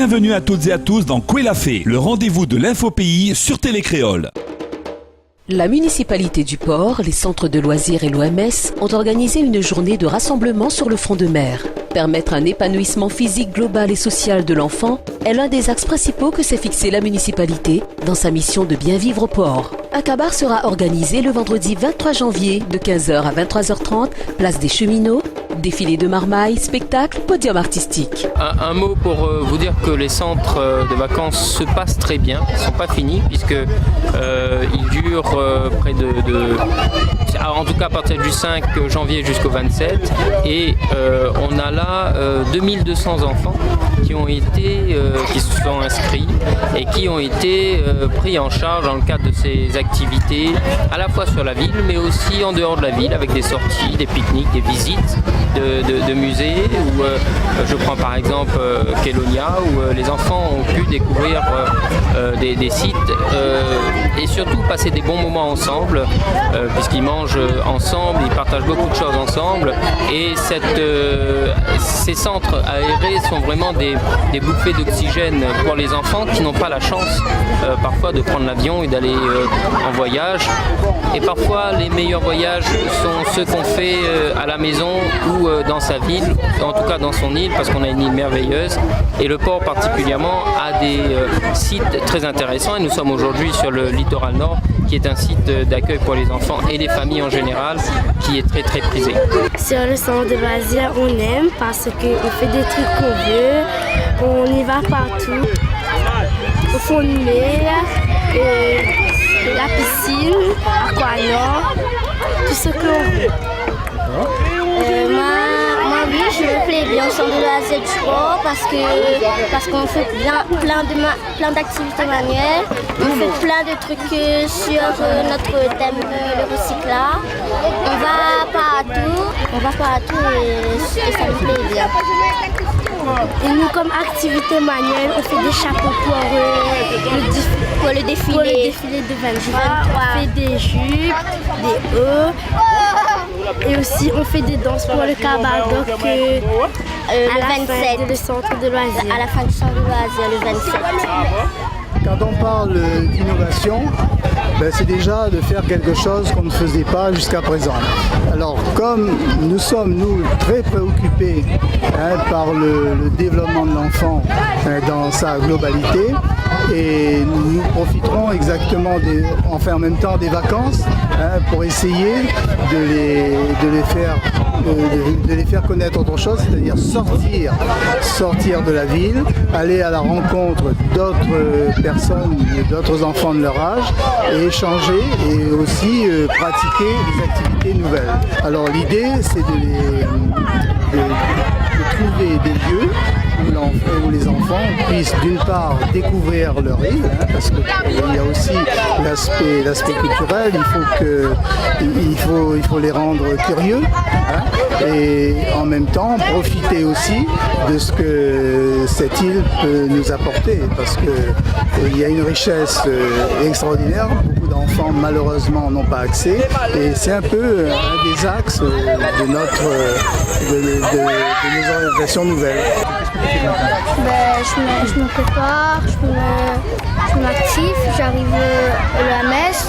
Bienvenue à toutes et à tous dans Kouela Fait, le rendez-vous de l'infopays sur Télé Créole. La municipalité du port, les centres de loisirs et l'OMS ont organisé une journée de rassemblement sur le front de mer. Permettre un épanouissement physique global et social de l'enfant est l'un des axes principaux que s'est fixé la municipalité dans sa mission de bien vivre au port. Un cabaret sera organisé le vendredi 23 janvier de 15h à 23h30, place des Cheminots. Défilé de marmaille, spectacle, podium artistique. Un mot pour vous dire que les centres de vacances se passent très bien, ils ne sont pas finis puisque ils durent près en tout cas à partir du 5 janvier jusqu'au 27 et on a là 2200 enfants qui se sont inscrits et qui ont été pris en charge dans le cadre de ces activités à la fois sur la ville mais aussi en dehors de la ville avec des sorties, des pique-niques, des visites de musées où je prends par exemple Kélonia où les enfants ont pu découvrir des sites et surtout passer des bons moments ensemble puisqu'ils mangent ensemble, ils partagent beaucoup de choses ensemble et ces centres aérés sont vraiment des bouffées d'oxygène pour les enfants qui n'ont pas la chance parfois de prendre l'avion et d'aller en voyage et parfois les meilleurs voyages sont ceux qu'on fait à la maison ou dans sa ville, en tout cas dans son île parce qu'on a une île merveilleuse et le port particulièrement a des sites très intéressants et nous sommes aujourd'hui sur le littoral nord qui est un site d'accueil pour les enfants et les familles en général qui est très très prisé. Sur le centre de loisirs on aime parce qu'on fait des trucs qu'on veut, on y va partout, au fond de mer, la piscine, aquanor, tout ce que l'on veut. Moi oui, je me plais bien au centre de loisirs du sport parce qu'on fait plein d'activités manuelles, on fait plein de trucs sur notre thème, le recyclage. On va partout et ça me plaît bien. Et nous, comme activité manuelle, on fait des chapeaux pour le défilé de 23. On fait des jupes, des hauts. Et aussi, on fait des danses pour le cabaret le 27. Le centre de loisirs. À la fin du centre de loisirs, le 27. Quand on parle d'innovation, c'est déjà de faire quelque chose qu'on ne faisait pas jusqu'à présent. Alors comme nous sommes, très préoccupés par le développement de l'enfant dans sa globalité, et nous profiterons exactement en même temps des vacances pour essayer de les faire connaître autre chose, c'est-à-dire sortir de la ville, aller à la rencontre d'autres personnes, d'autres enfants de leur âge et échanger et aussi pratiquer des activités nouvelles. Alors l'idée c'est de trouver des lieux où les enfants puissent d'une part découvrir leur île, parce qu'il y a aussi l'aspect culturel, il faut les rendre curieux, et en même temps profiter aussi de ce que cette île peut nous apporter, parce qu'il y a une richesse extraordinaire, beaucoup d'enfants malheureusement n'ont pas accès, et c'est un peu un des axes de nos orientations nouvelles. Je me prépare, je m'active, j'arrive à la messe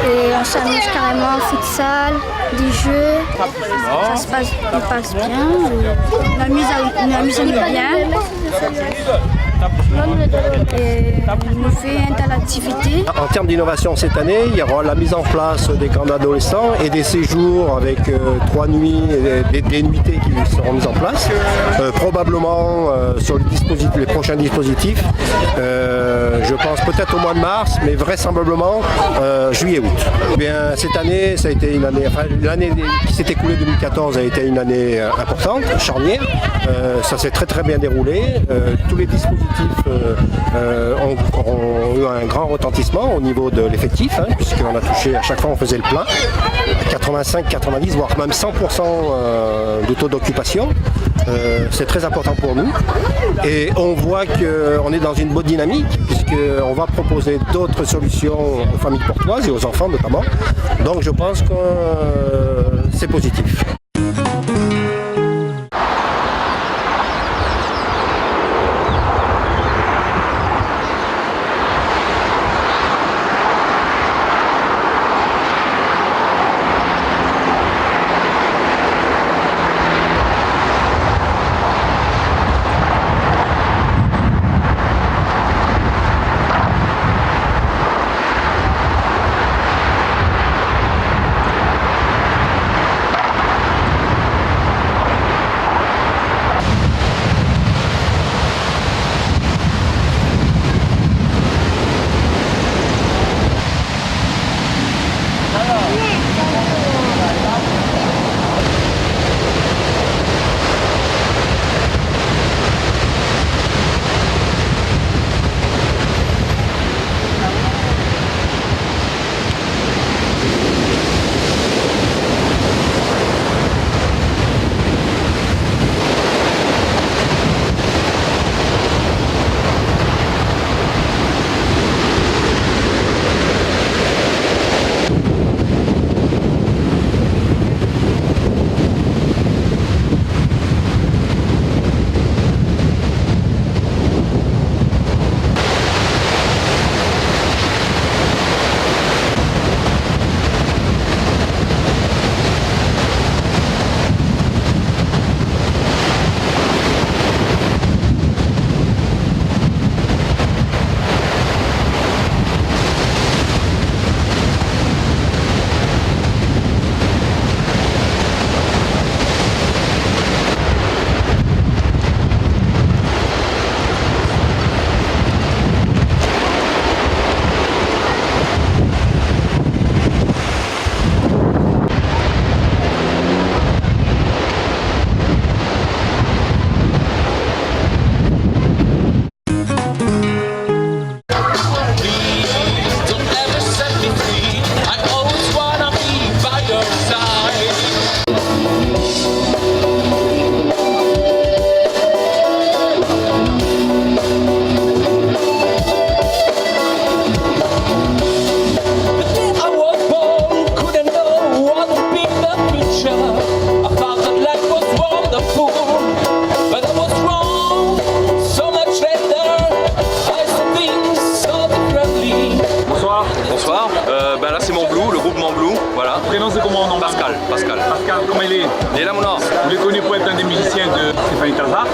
et on s'amuse carrément au futsal, des jeux. Ça se passe bien, on amuse bien. Et on fait un tas d'activités. En termes d'innovation cette année, il y aura la mise en place des camps d'adolescents et des séjours avec 3 nuits et des nuitées qui seront mises en place. Probablement sur les prochains dispositifs, je pense peut-être au mois de mars, mais vraisemblablement juillet-août. Bien, cette année, ça a été une année, l'année qui s'est écoulée 2014 a été une année importante, charnière. Ça s'est très très bien déroulé. Tous les dispositifs ont eu un grand retentissement au niveau de l'effectif, puisqu'on a touché, à chaque fois on faisait le plein, 85, 90, voire même 100% de taux d'occupation. C'est très important pour nous et on voit qu'on est dans une bonne dynamique puisqu'on va proposer d'autres solutions aux familles portoises et aux enfants notamment. Donc je pense que c'est positif. groupe Manglou, voilà. Prénom c'est comment non? Pascal. Pascal, comment il est? Il est là, mon nom. Vous l'avez connu pour être un des musiciens de Stéphanie Talzard?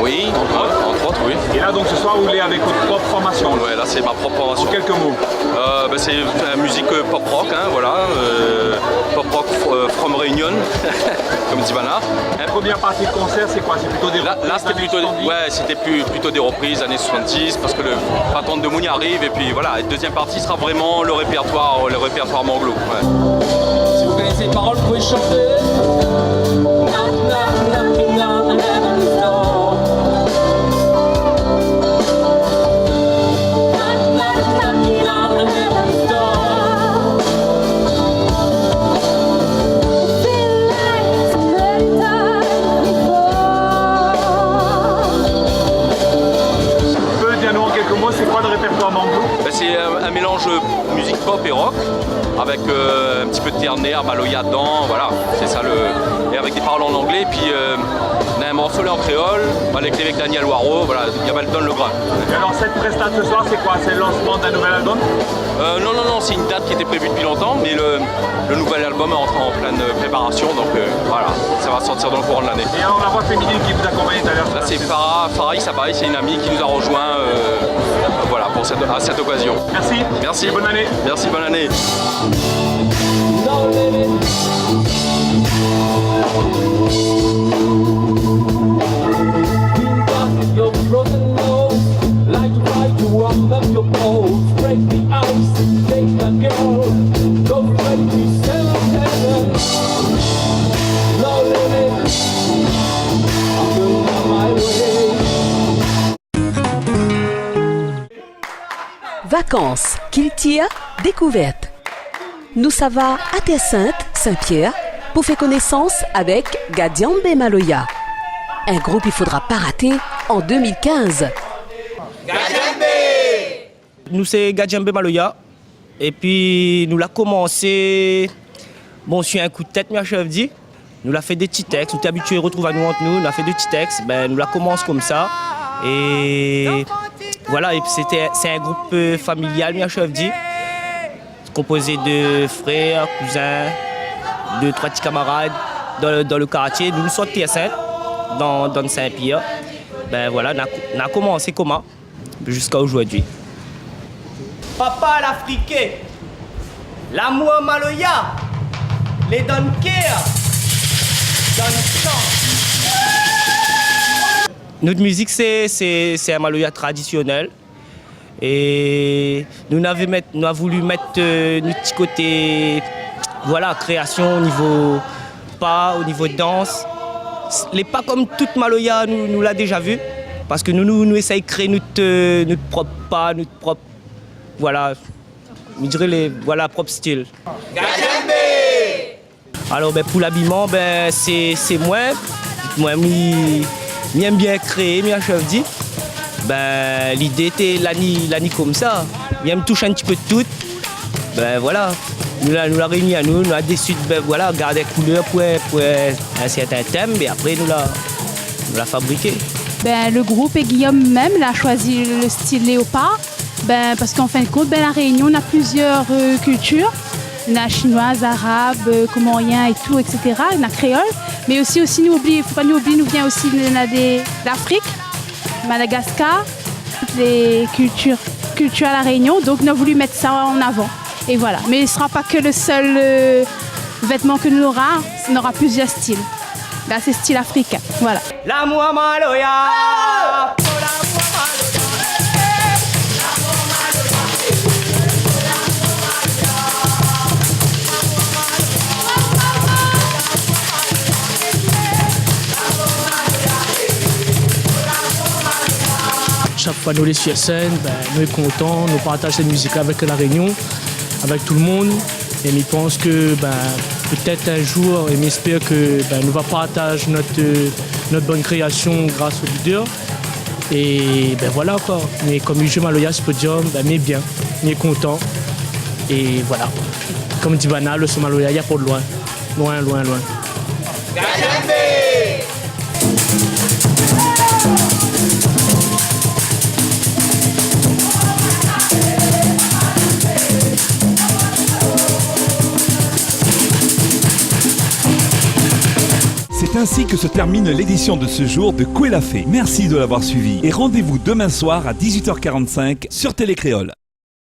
Oui, entre autres, oui. Et là donc ce soir vous l'êtes avec votre propre formation? Ouais, là c'est ma propre formation. En quelques mots. C'est la musique pop rock, hein, voilà. Pop rock from Réunion, comme dit Bana. La première partie de concert c'est quoi? C'est plutôt des reprises? Là c'était plutôt des reprises années 70 parce que le patron de Mouni arrive et puis voilà. La deuxième partie sera vraiment le répertoire Manglou. Ouais. Si vous connaissez les paroles, vous pouvez chanter. C'est quoi le répertoire Manglou? C'est un mélange musique pop et rock avec un petit peu de ternaire, maloya dedans, voilà, c'est ça et avec des paroles en anglais, et puis on a un morceau en créole avec Daniel Waro, voilà, il y a Malton Legrand. Et alors cette prestation ce soir c'est quoi? C'est le lancement d'un nouvel album? Non, c'est une date qui était prévue depuis longtemps, mais le nouvel album est en pleine préparation, donc voilà, ça va sortir dans le courant de l'année. Et alors la voix féminine qui vous accompagne tout à l'heure? Là c'est Farah Issabaï, c'est une amie qui nous a rejoint voilà, à cette occasion. Merci. Merci. Et bonne année. Merci, bonne année. Vacances, Kiltia, découverte. Nous ça va à Terre Sainte, Saint-Pierre, pour faire connaissance avec Gadiambe Maloya. Un groupe il faudra pas rater en 2015. Nous c'est Gadiambe Maloya. Et puis nous l'a commencé, bon sur un coup de tête, ma chef dit. Nous l'a fait des petits textes, nous t'es habitué à retrouver à nous entre nous, nous l'a fait des petits textes, nous la commence comme ça. Et voilà, et c'est un groupe familial, ma chef dit, composé de frères, cousins, 2-3 petits camarades dans le quartier. Nous sommes TS1 dans Saint-Pierre. Voilà, on a commencé comment jusqu'à aujourd'hui. Papa l'Africain, l'amour Maloya, les Donker, donne sang. Notre musique, c'est un Maloya traditionnel. Et nous avons voulu mettre notre petit côté, voilà, création au niveau danse. Les pas comme toute Maloya, nous l'a déjà vu. Parce que nous essayons de créer notre propre pas, notre propre, voilà, je dirais propre style. Alors pour l'habillement, c'est moi j'aime bien créer, mes chef dit. L'idée était l'année comme ça. J'aime toucher un petit peu de tout. Voilà, nous l'a réuni à nous avons décidé de garder la couleur pour un certain thème, et après nous l'a fabriqué. Le groupe et Guillaume même a choisi le style léopard. Parce qu'en fin de compte, la Réunion, on a plusieurs cultures. On a chinoise, arabe, comorien et tout, etc. On a créole. Mais aussi il ne faut pas nous oublier, nous vient aussi d'Afrique, Madagascar, toutes les cultures à la Réunion. Donc on a voulu mettre ça en avant. Et voilà. Mais ce ne sera pas que le seul vêtement que nous aurons, on aura plusieurs styles. Là, c'est style africain. Voilà. L'amour Maloya. Chaque fois nous les sur scène, nous sommes contents, nous partageons cette musique avec la Réunion, avec tout le monde. Et je pense que peut-être un jour, et j'espère que nous allons partager notre bonne création grâce aux leaders. Et voilà quoi. Mais comme je Maloya, ce podium, on est bien, on est content. Et voilà. Comme dit Bana, le Maloya, il n'y a pas de loin. Loin, loin, loin. C'est ainsi que se termine l'édition de ce jour de Koué la Fée. Merci de l'avoir suivi et rendez-vous demain soir à 18h45 sur Télé Créole.